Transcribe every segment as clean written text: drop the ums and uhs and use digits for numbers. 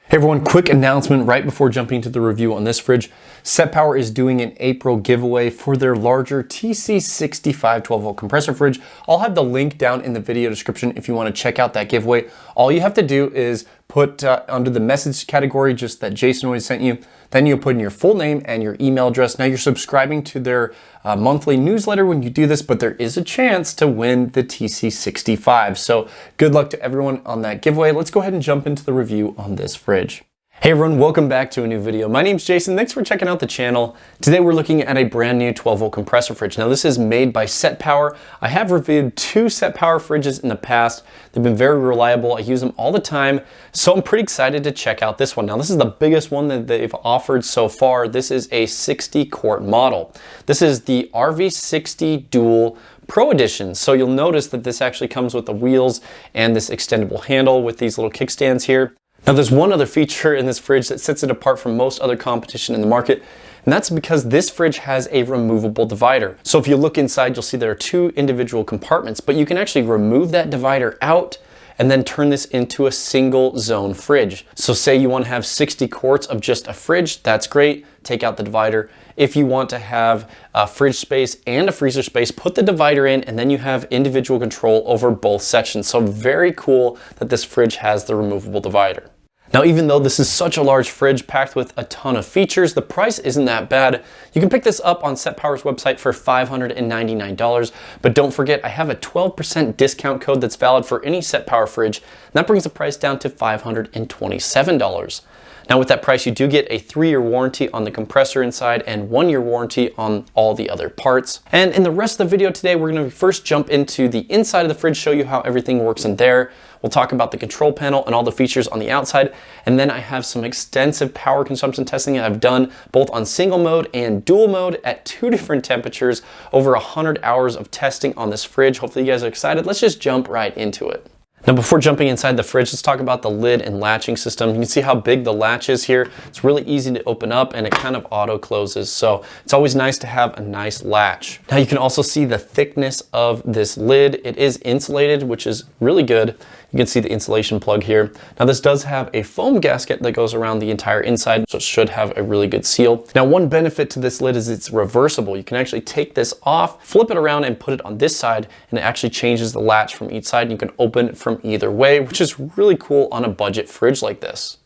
Hey everyone, quick announcement right before jumping into the review on this fridge. SetPower is doing an April giveaway for their larger TC65 12-volt compressor fridge. I'll have the link down in the video description if you want to check out that giveaway. All you have to do is put under the message category just that Jason always sent you. Then you'll put in your full name and your email address. Now you're subscribing to their monthly newsletter when you do this, but there is a chance to win the TC65. So good luck to everyone on that giveaway. Let's go ahead and jump into the review on this fridge. Hey everyone, welcome back to a new video. My name's Jason, thanks for checking out the channel. Today we're looking at a brand new 12-volt compressor fridge. Now this is made by SetPower. I have reviewed two SetPower fridges in the past. They've been very reliable, I use them all the time, so I'm pretty excited to check out this one. Now this is the biggest one that they've offered so far. This is a 60-quart model. This is the RV60 Dual Pro Edition. So you'll notice that this actually comes with the wheels and this extendable handle with these little kickstands here. Now there's one other feature in this fridge that sets it apart from most other competition in the market, and that's because this fridge has a removable divider. So if you look inside, you'll see there are two individual compartments, but you can actually remove that divider out and then turn this into a single zone fridge. So say you want to have 60 quarts of just a fridge, that's great, take out the divider. If you want to have a fridge space and a freezer space, put the divider in and then you have individual control over both sections. So very cool that this fridge has the removable divider. Now, even though this is such a large fridge packed with a ton of features, the price isn't that bad. You can pick this up on SetPower's website for $599, but don't forget, I have a 12% discount code that's valid for any SetPower fridge, and that brings the price down to $527. Now with that price, you do get a 3-year warranty on the compressor inside and 1-year warranty on all the other parts. And in the rest of the video today, we're gonna first jump into the inside of the fridge, show you how everything works in there. We'll talk about the control panel and all the features on the outside. And then I have some extensive power consumption testing that I've done both on single mode and dual mode at 2 different temperatures, over 100 hours of testing on this fridge. Hopefully you guys are excited. Let's just jump right into it. Now before jumping inside the fridge, let's talk about the lid and latching system. You can see how big the latch is here. It's really easy to open up and it kind of auto closes. So it's always nice to have a nice latch. Now you can also see the thickness of this lid. It is insulated, which is really good. You can see the insulation plug here. Now this does have a foam gasket that goes around the entire inside, so it should have a really good seal. Now one benefit to this lid is it's reversible. You can actually take this off, flip it around and put it on this side, and it actually changes the latch from each side. And you can open it from either way, which is really cool on a budget fridge like this.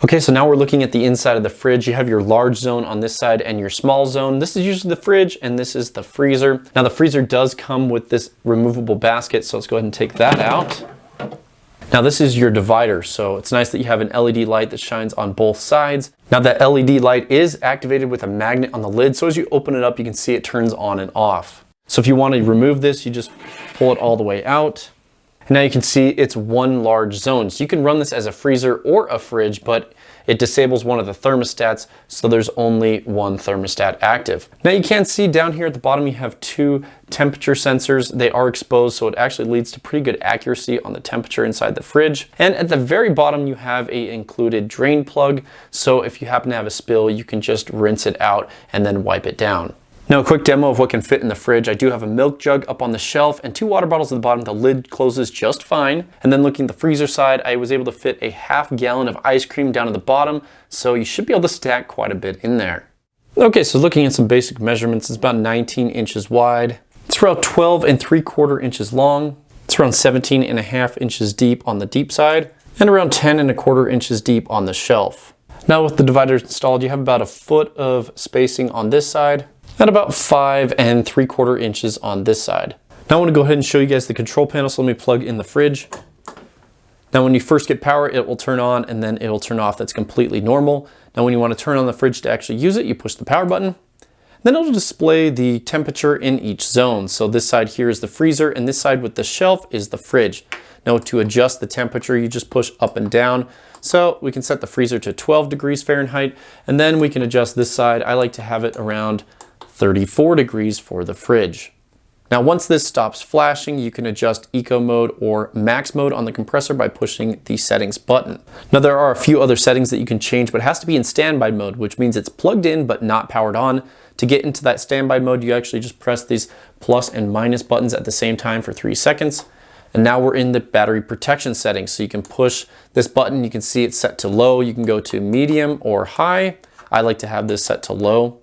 Okay, so now we're looking at the inside of the fridge. You have your large zone on this side and your small zone. This is usually the fridge and this is the freezer. Now the freezer does come with this removable basket, so let's go ahead and take that out. Now this is your divider, so it's nice that you have an LED light that shines on both sides. Now that LED light is activated with a magnet on the lid, so as you open it up, you can see it turns on and off. So if you want to remove this, you just pull it all the way out. And now you can see it's one large zone. So you can run this as a freezer or a fridge, but it disables one of the thermostats, so there's only one thermostat active. Now you can see down here at the bottom, you have 2 temperature sensors. They are exposed, so it actually leads to pretty good accuracy on the temperature inside the fridge. And at the very bottom, you have a included drain plug. So if you happen to have a spill, you can just rinse it out and then wipe it down. Now a quick demo of what can fit in the fridge. I do have a milk jug up on the shelf and 2 water bottles at the bottom. The lid closes just fine. And then looking at the freezer side, I was able to fit a ½ gallon of ice cream down at the bottom. So you should be able to stack quite a bit in there. Okay, so looking at some basic measurements, it's about 19 inches wide. It's around 12 3/4 inches long. It's around 17.5 inches deep on the deep side and around 10 1/4 inches deep on the shelf. Now with the divider installed, you have about 1 foot of spacing on this side and about 5 3/4 inches on this side. Now I want to go ahead and show you guys the control panel, so let me plug in the fridge. Now when you first get power, it will turn on and then it will turn off. That's completely normal. Now when you want to turn on the fridge to actually use it, you push the power button. Then it'll display the temperature in each zone. So this side here is the freezer and this side with the shelf is the fridge. Now to adjust the temperature, you just push up and down. So we can set the freezer to 12 degrees Fahrenheit and then we can adjust this side. I like to have it around 34 degrees for the fridge. Now once this stops flashing, you can adjust eco mode or max mode on the compressor by pushing the settings button. Now there are a few other settings that you can change, but it has to be in standby mode, which means it's plugged in but not powered on. To get into that standby mode, you actually just press these plus and minus buttons at the same time for 3 seconds. And now we're in the battery protection settings. So you can push this button, you can see it's set to low, you can go to medium or high. I like to have this set to low.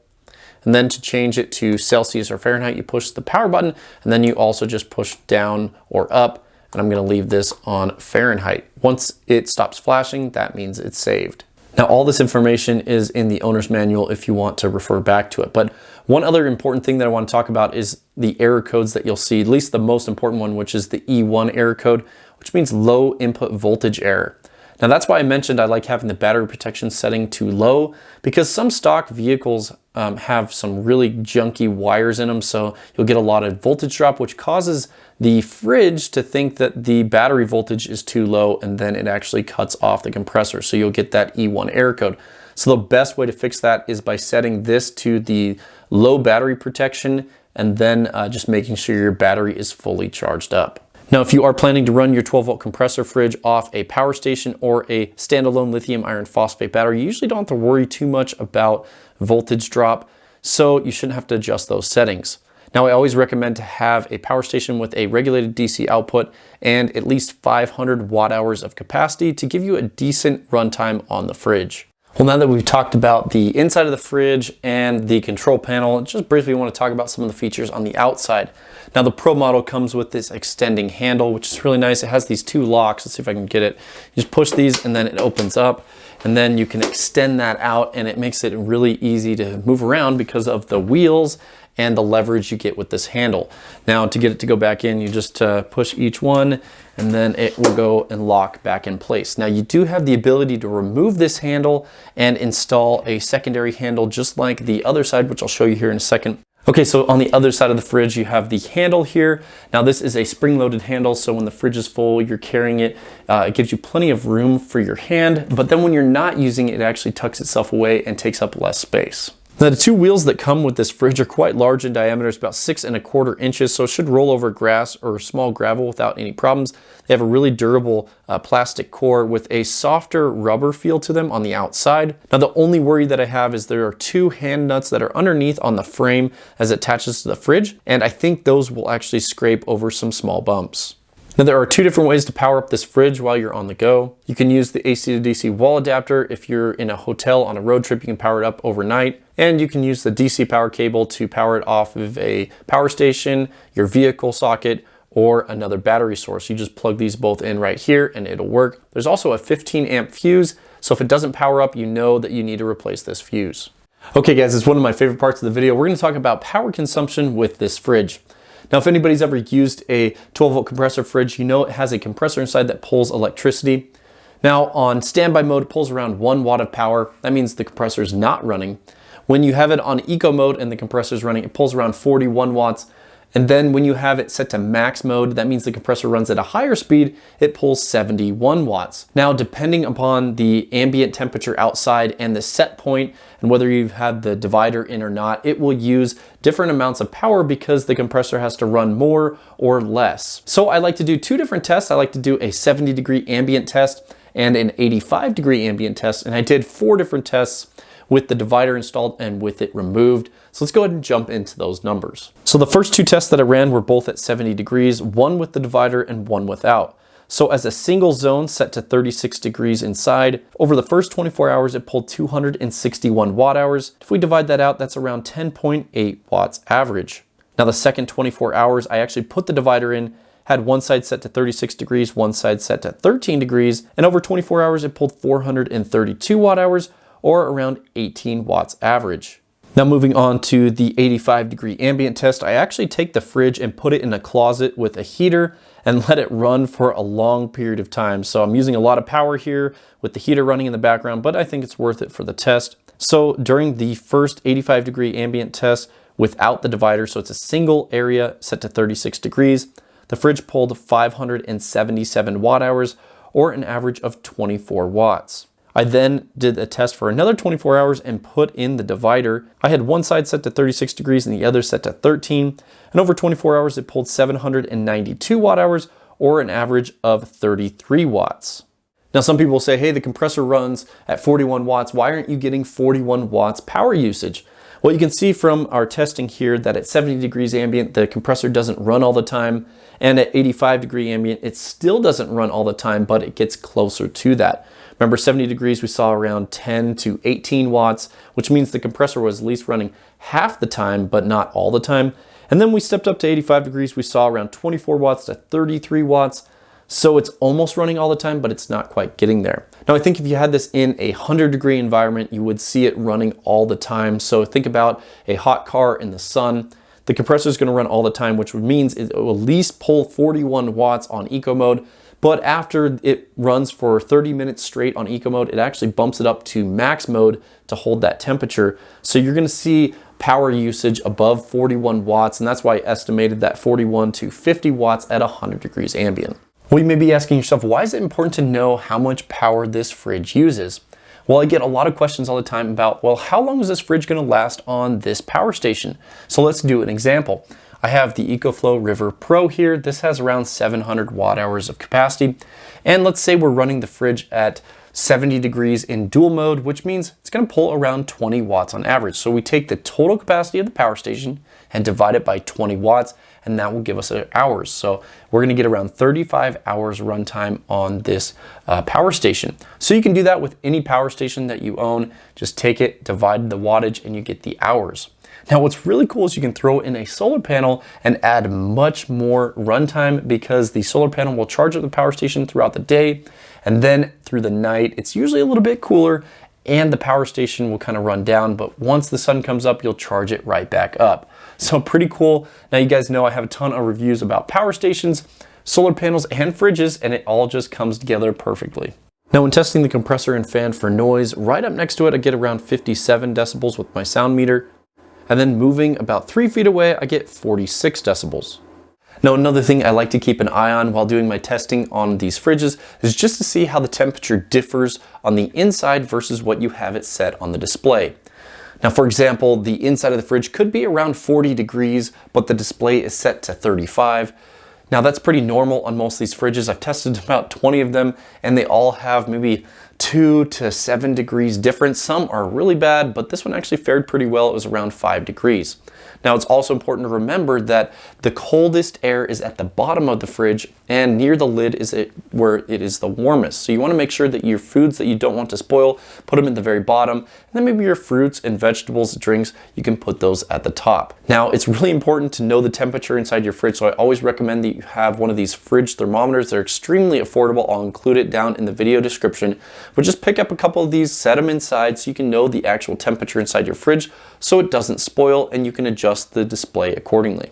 And then to change it to Celsius or Fahrenheit, you push the power button, and then you also just push down or up. And I'm gonna leave this on Fahrenheit. Once it stops flashing, that means it's saved. Now, all this information is in the owner's manual if you want to refer back to it. But one other important thing that I want to talk about is the error codes that you'll see, at least the most important one, which is the E1 error code, which means low input voltage error. Now, that's why I mentioned I like having the battery protection setting to low, because some stock vehicles have some really junky wires in them, so you'll get a lot of voltage drop, which causes the fridge to think that the battery voltage is too low, and then it actually cuts off the compressor, so you'll get that E1 error code. So the best way to fix that is by setting this to the low battery protection, and then just making sure your battery is fully charged up. Now, if you are planning to run your 12-volt compressor fridge off a power station or a standalone lithium iron phosphate battery, you usually don't have to worry too much about voltage drop, so you shouldn't have to adjust those settings. Now, I always recommend to have a power station with a regulated DC output and at least 500 watt hours of capacity to give you a decent runtime on the fridge. Well, now that we've talked about the inside of the fridge and the control panel, just briefly want to talk about some of the features on the outside. Now, the Pro model comes with this extending handle, which is really nice. It has these two locks. Let's see if I can get it. You just push these and then it opens up, and then you can extend that out, and it makes it really easy to move around because of the wheels and the leverage you get with this handle. Now, to get it to go back in, you just push each one, and then it will go and lock back in place. Now, you do have the ability to remove this handle and install a secondary handle just like the other side, which I'll show you here in a second. Okay, so on the other side of the fridge, you have the handle here. Now, this is a spring-loaded handle, so when the fridge is full, you're carrying it, it gives you plenty of room for your hand, but then when you're not using it, it actually tucks itself away and takes up less space. Now, the two wheels that come with this fridge are quite large in diameter. It's about 6¼ inches, so it should roll over grass or small gravel without any problems. They have a really durable plastic core with a softer rubber feel to them on the outside. Now, the only worry that I have is there are two hand nuts that are underneath on the frame as it attaches to the fridge, and I think those will actually scrape over some small bumps. Now, there are two different ways to power up this fridge while you're on the go. You can use the AC to DC wall adapter. If you're in a hotel on a road trip, you can power it up overnight. And you can use the DC power cable to power it off of a power station, your vehicle socket, or another battery source. You just plug these both in right here and it'll work. There's also a 15 amp fuse, so if it doesn't power up, you know that you need to replace this fuse. Okay guys, it's one of my favorite parts of the video. We're gonna talk about power consumption with this fridge. Now, if anybody's ever used a 12-volt compressor fridge, you know it has a compressor inside that pulls electricity. Now, on standby mode, it pulls around 1 watt of power. That means the compressor is not running. When you have it on eco mode and the compressor is running, it pulls around 41 watts. And then when you have it set to max mode, that means the compressor runs at a higher speed, it pulls 71 watts. Now, depending upon the ambient temperature outside and the set point, and whether you've had the divider in or not, it will use different amounts of power because the compressor has to run more or less. So I like to do two different tests. I like to do a 70-degree ambient test and an 85-degree ambient test. And I did 4 different tests with the divider installed and with it removed. So let's go ahead and jump into those numbers. So the first 2 tests that I ran were both at 70 degrees, one with the divider and one without. So as a single zone set to 36 degrees inside, over the first 24 hours, it pulled 261 watt hours. If we divide that out, that's around 10.8 watts average. Now the second 24 hours, I actually put the divider in, had one side set to 36 degrees, one side set to 13 degrees, and over 24 hours, it pulled 432 watt hours, or around 18 watts average. Now moving on to the 85-degree ambient test, I actually take the fridge and put it in a closet with a heater and let it run for a long period of time. So I'm using a lot of power here with the heater running in the background, but I think it's worth it for the test. So during the first 85-degree ambient test without the divider, so it's a single area set to 36 degrees, the fridge pulled 577 watt hours, or an average of 24 watts. I then did a test for another 24 hours and put in the divider. I had one side set to 36 degrees and the other set to 13. And over 24 hours, it pulled 792 watt hours, or an average of 33 watts. Now, some people will say, hey, the compressor runs at 41 watts. Why aren't you getting 41 watts power usage? Well, you can see from our testing here that at 70 degrees ambient, the compressor doesn't run all the time. And at 85 degree ambient, it still doesn't run all the time, but it gets closer to that. Remember, 70 degrees, we saw around 10 to 18 watts, which means the compressor was at least running half the time, but not all the time. And then we stepped up to 85 degrees, we saw around 24 watts to 33 watts. So it's almost running all the time, but it's not quite getting there. Now, I think if you had this in a 100-degree environment, you would see it running all the time. So think about a hot car in the sun. The compressor is going to run all the time, which means it will at least pull 41 watts on eco mode. But after it runs for 30 minutes straight on eco mode, it actually bumps it up to max mode to hold that temperature. So you're going to see power usage above 41 watts, and that's why I estimated that 41 to 50 watts at 100 degrees ambient. Well, you may be asking yourself, why is it important to know how much power this fridge uses? Well, I get a lot of questions all the time about, well, how long is this fridge going to last on this power station? So let's do an example. I have the EcoFlow River Pro here. This has around 700 watt hours of capacity. And let's say we're running the fridge at 70 degrees in dual mode, which means it's going to pull around 20 watts on average. So we take the total capacity of the power station and divide it by 20 watts, and that will give us hours. So we're going to get around 35 hours runtime on this power station. So you can do that with any power station that you own. Just take it, divide the wattage, and you get the hours. Now, what's really cool is you can throw in a solar panel and add much more runtime, because the solar panel will charge up the power station throughout the day, and then through the night, it's usually a little bit cooler and the power station will kind of run down, but once the sun comes up, you'll charge it right back up. So pretty cool. Now you guys know I have a ton of reviews about power stations, solar panels, and fridges, and it all just comes together perfectly. Now, when testing the compressor and fan for noise, right up next to it, I get around 57 decibels with my sound meter. And then moving about 3 feet away, I get 46 decibels. Now, another thing I like to keep an eye on while doing my testing on these fridges is just to see how the temperature differs on the inside versus what you have it set on the display. Now, for example, the inside of the fridge could be around 40 degrees, but the display is set to 35. Now, that's pretty normal on most of these fridges. I've tested about 20 of them, and they all have maybe 2 to 7 degrees difference. Some are really bad, but this one actually fared pretty well. It was around 5 degrees. Now, it's also important to remember that the coldest air is at the bottom of the fridge, and near the lid is where it is the warmest. So you want to make sure that your foods that you don't want to spoil, put them at the very bottom, and then maybe your fruits and vegetables, drinks, you can put those at the top. Now, it's really important to know the temperature inside your fridge, so I always recommend that you have one of these fridge thermometers. They're extremely affordable. I'll include it down in the video description. But just pick up a couple of these, set them inside so you can know the actual temperature inside your fridge so it doesn't spoil, and you can adjust the display accordingly.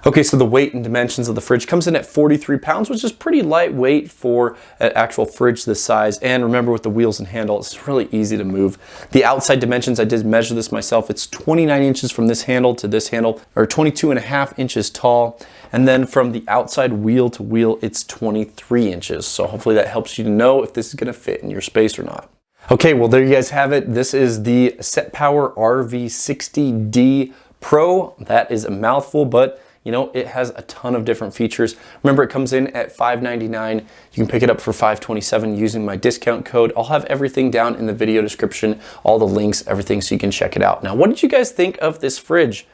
Okay, so the weight and dimensions of the fridge comes in at 43 pounds, which is pretty lightweight for an actual fridge this size. And remember, with the wheels and handle, it's really easy to move. The outside dimensions, I did measure this myself. It's 29 inches from this handle to this handle, or 22.5 inches tall. And then from the outside wheel to wheel, it's 23 inches. So hopefully that helps you to know if this is going to fit in your space or not. Okay, well, there you guys have it. This is the SetPower RV60D Pro. That is a mouthful, but you know, it has a ton of different features. Remember, it comes in at $599. You can pick it up for $527 using my discount code. I'll have everything down in the video description, all the links, everything, so you can check it out. Now, what did you guys think of this fridge?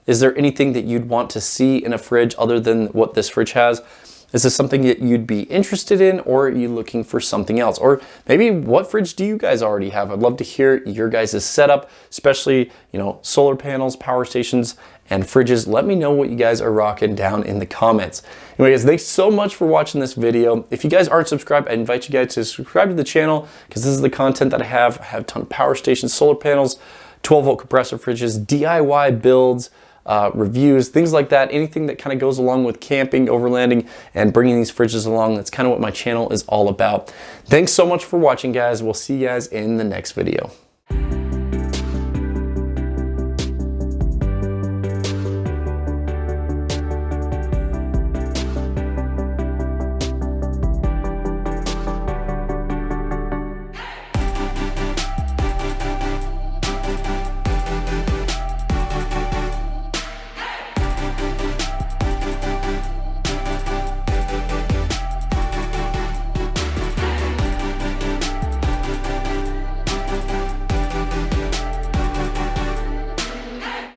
Is there anything that you'd want to see in a fridge other than what this fridge has? Is this something that you'd be interested in, or are you looking for something else? Or maybe what fridge do you guys already have? I'd love to hear your guys' setup, especially, you know, solar panels, power stations, and fridges. Let me know what you guys are rocking down in the comments. Anyway, guys, thanks so much for watching this video. If you guys aren't subscribed, I invite you guys to subscribe to the channel, because this is the content that I have. I have a ton of power stations, solar panels, 12-volt compressor fridges, DIY builds, reviews, things like that. Anything that kind of goes along with camping, overlanding, and bringing these fridges along. That's kind of what my channel is all about. Thanks so much for watching, guys. We'll see you guys in the next video.